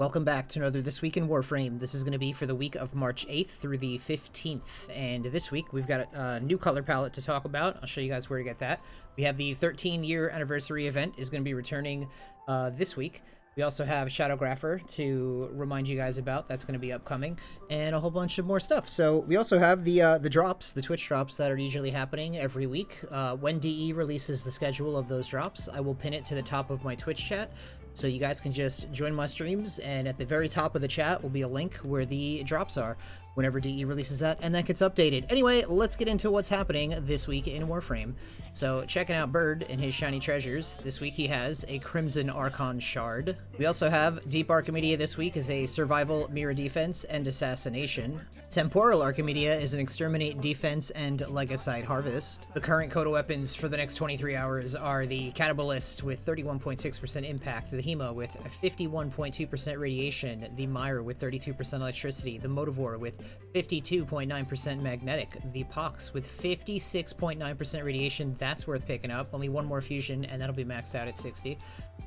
Welcome back to another This Week in Warframe. This is going to be for the week of March 8th through the 15th. And this week, we've got a new color palette to talk about. I'll show you guys where to get that. We have the 13-year anniversary event is going to be returning this week. We also have Shadowgrapher to remind you guys about. That's going to be upcoming. And a whole bunch of more stuff. So we also have the drops, the Twitch drops that are usually happening every week. When DE releases the schedule of those drops, I will pin it to the top of my Twitch chat. So you guys can just join my streams, and at the very top of the chat will be a link where the drops are whenever DE releases that, and that gets updated. Anyway, let's get into what's happening this week in Warframe. So checking out Bird and his shiny treasures. This week he has a Crimson Archon Shard. We also have Deep Archimedea this week is a Survival, Mirror Defense, and Assassination. Temporal Archimedea is an Exterminate, Defense, and Legicide Harvest. The current coda weapons for the next 23 hours are the Catabalist with 31.6% impact, the Hema with 51.2% radiation, the Mire with 32% electricity, the Motivore with 52.9% magnetic, the Pox with 56.9% radiation. That's worth picking up. Only one more fusion, and that'll be maxed out at 60.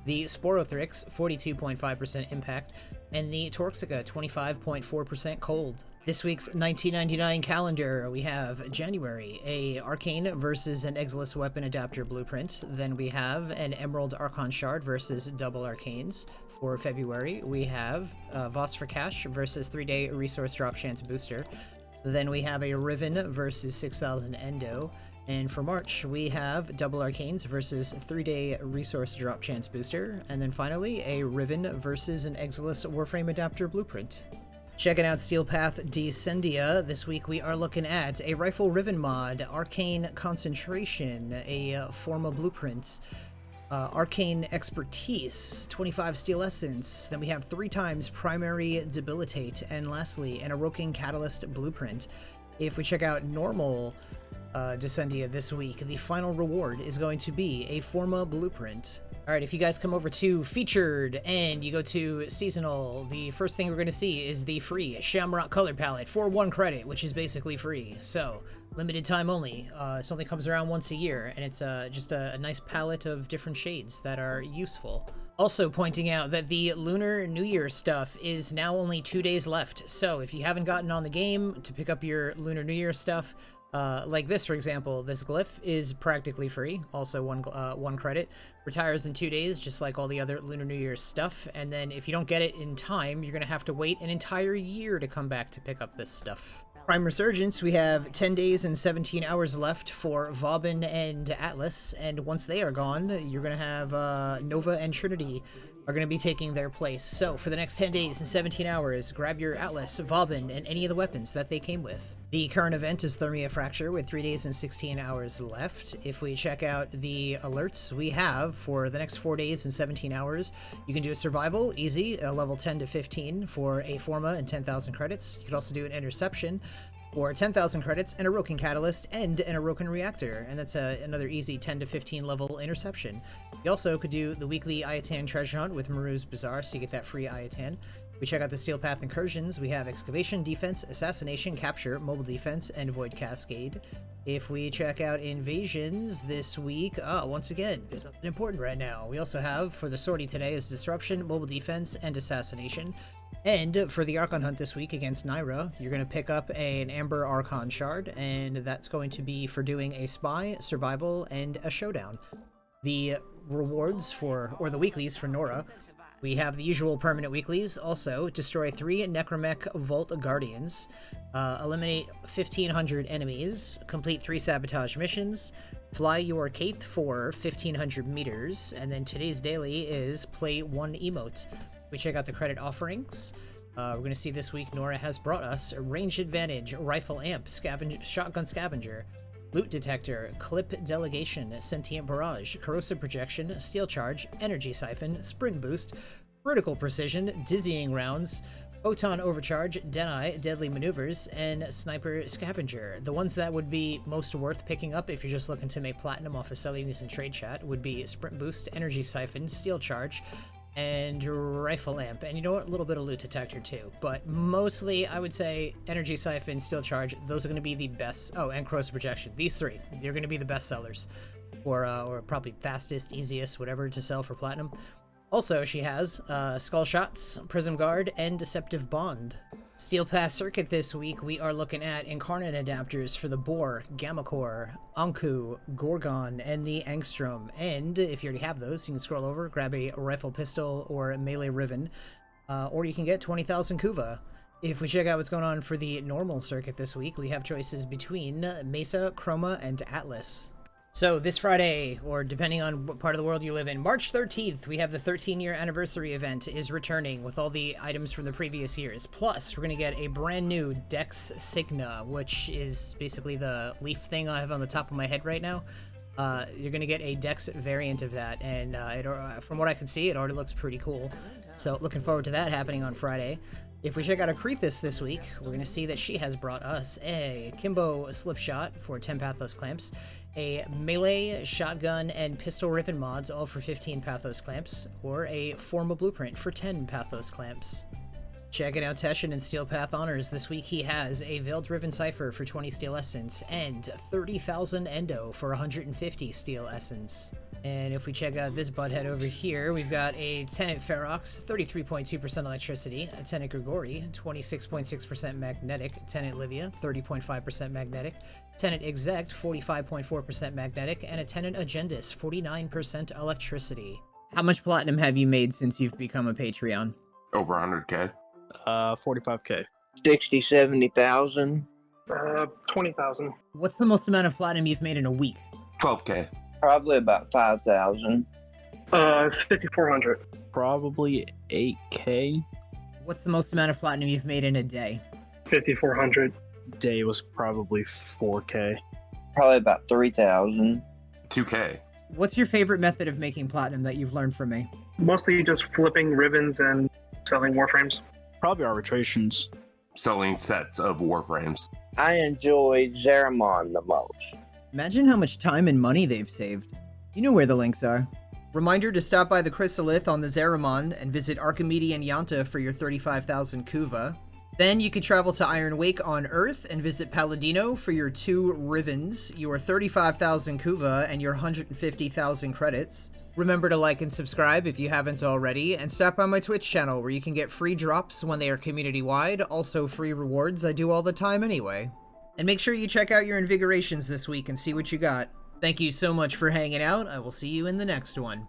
The Sporothrix, 42.5% impact, and the Torxica, 25.4% cold. This week's 1999 calendar, we have January, a Arcane versus an Exilus Weapon Adapter Blueprint. Then we have an Emerald Archon Shard versus Double Arcanes. For February, we have Voss for Cash versus 3-day Resource Drop Chance Booster. Then we have a Riven versus 6000 Endo. And for March, we have Double Arcanes versus 3-day Resource Drop Chance Booster. And then finally, a Riven versus an Exilus Warframe Adapter Blueprint. Checking out Steel Path Descendia, this week we are looking at a Rifle Riven mod, Arcane Concentration, a Forma Blueprint, Arcane Expertise, 25 Steel Essence, then we have 3 times Primary Debilitate, and lastly, an Aroken Catalyst Blueprint. If we check out normal Descendia this week, the final reward is going to be a Forma Blueprint. Alright, if you guys come over to Featured and you go to Seasonal, the first thing we're going to see is the free Shamrock Color Palette for 1 credit, which is basically free. So, limited time only. This only comes around once a year, and it's just a nice palette of different shades that are useful. Also pointing out that the Lunar New Year stuff is now only 2 days left. So, if you haven't gotten on the game to pick up your Lunar New Year stuff, like this, for example, this glyph is practically free, also one credit, retires in 2 days, just like all the other Lunar New Year stuff, and then if you don't get it in time, you're gonna have to wait an entire year to come back to pick up this stuff. Prime Resurgence, we have 10 days and 17 hours left for Vauban and Atlas, and once they are gone, you're gonna have Nova and Trinity are going to be taking their place. So for the next 10 days and 17 hours, grab your Atlas, Vauban, and any of the weapons that they came with. The current event is Thermia Fracture with 3 days and 16 hours left. If we check out the alerts we have for the next 4 days and 17 hours, you can do a Survival, easy, a level 10 to 15 for a Forma and 10,000 credits. You could also do an Interception for 10,000 credits, an Aroken Catalyst, and an Aroken Reactor, and that's another easy 10 to 15 level interception. You also could do the weekly Ayatan Treasure Hunt with Maru's Bazaar, so you get that free Ayatan. We check out the Steel Path Incursions, we have Excavation, Defense, Assassination, Capture, Mobile Defense, and Void Cascade. If we check out Invasions this week, once again, there's nothing important right now. We also have, for the Sortie today, is Disruption, Mobile Defense, and Assassination. And for the Archon Hunt this week against Naira, you're going to pick up an Amber Archon Shard, and that's going to be for doing a Spy, Survival, and a Showdown. The rewards for, or the weeklies for Nora, we have the usual permanent weeklies. Also, destroy 3 Necromech Vault Guardians, eliminate 1,500 enemies, complete 3 sabotage missions, fly your Kaith for 1,500 meters, and then today's daily is play 1 emote. We check out the credit offerings. We're going to see this week Nora has brought us Range Advantage, Rifle Amp, Shotgun Scavenger, Loot Detector, Clip Delegation, Sentient Barrage, Corrosive Projection, Steel Charge, Energy Siphon, Sprint Boost, Vertical Precision, Dizzying Rounds, Photon Overcharge, Deadeye, Deadly Maneuvers, and Sniper Scavenger. The ones that would be most worth picking up if you're just looking to make platinum off of selling these in Trade Chat would be Sprint Boost, Energy Siphon, Steel Charge, and Rifle Amp, and you know what, a little bit of Loot Detector too, but mostly I would say Energy Siphon, Steel Charge, those are going to be the best. Oh, and Corrosive Projection. These 3, they're going to be the best sellers, or probably fastest, easiest, whatever to sell for platinum. Also, she has Skull Shots, Prism Guard, and Deceptive Bond. Steel Pass Circuit this week, we are looking at Incarnate adapters for the Boar, Gamma Core, Anku, Gorgon, and the Angstrom. And if you already have those, you can scroll over, grab a Rifle Pistol or a Melee Riven, or you can get 20,000 Kuva. If we check out what's going on for the normal circuit this week, we have choices between Mesa, Chroma, and Atlas. So this Friday, or depending on what part of the world you live in, March 13th, we have the 13-year anniversary event is returning with all the items from the previous years. Plus, we're going to get a brand new Dex Signa, which is basically the leaf thing I have on the top of my head right now. You're going to get a Dex variant of that, and from what I can see, it already looks pretty cool. So looking forward to that happening on Friday. If we check out Acrithis this week, we're going to see that she has brought us a Kimbo Slipshot for 10 Pathos Clamps, a Melee, Shotgun, and Pistol Riven mods, all for 15 Pathos Clamps, or a Formal Blueprint for 10 Pathos Clamps. Checking out Teshin and Steel Path Honors, this week he has a Veiled Riven Cipher for 20 Steel Essence, and 30,000 Endo for 150 Steel Essence. And if we check out this butthead over here, we've got a Tenet Ferox, 33.2% electricity, a Tenet Grigori, 26.6% magnetic, Tenet Livia, 30.5% magnetic, Tenet Exect, 45.4% magnetic, and a Tenet Agendis, 49% electricity. How much platinum have you made since you've become a Patreon? Over 100K. 45K. 60, 70,000. 20,000. What's the most amount of platinum you've made in a week? 12K. Probably about 5,000. 5,400. Probably 8K. What's the most amount of platinum you've made in a day? 5,400. Day was probably 4K. Probably about 3,000. 2K. What's your favorite method of making platinum that you've learned from me? Mostly just flipping ribbons and selling warframes. Probably arbitrations. Selling sets of Warframes. I enjoy Zeramon the most. Imagine how much time and money they've saved. You know where the links are. Reminder to stop by the Chrysalith on the Zeramon and visit Archimedea and Yanta for your 35,000 Kuva. Then you can travel to Iron Wake on Earth and visit Palladino for your 2 Rivens, your 35,000 Kuva, and your 150,000 credits. Remember to like and subscribe if you haven't already, and stop by my Twitch channel where you can get free drops when they are community-wide, also free rewards I do all the time anyway. And make sure you check out your invigorations this week and see what you got. Thank you so much for hanging out. I will see you in the next one.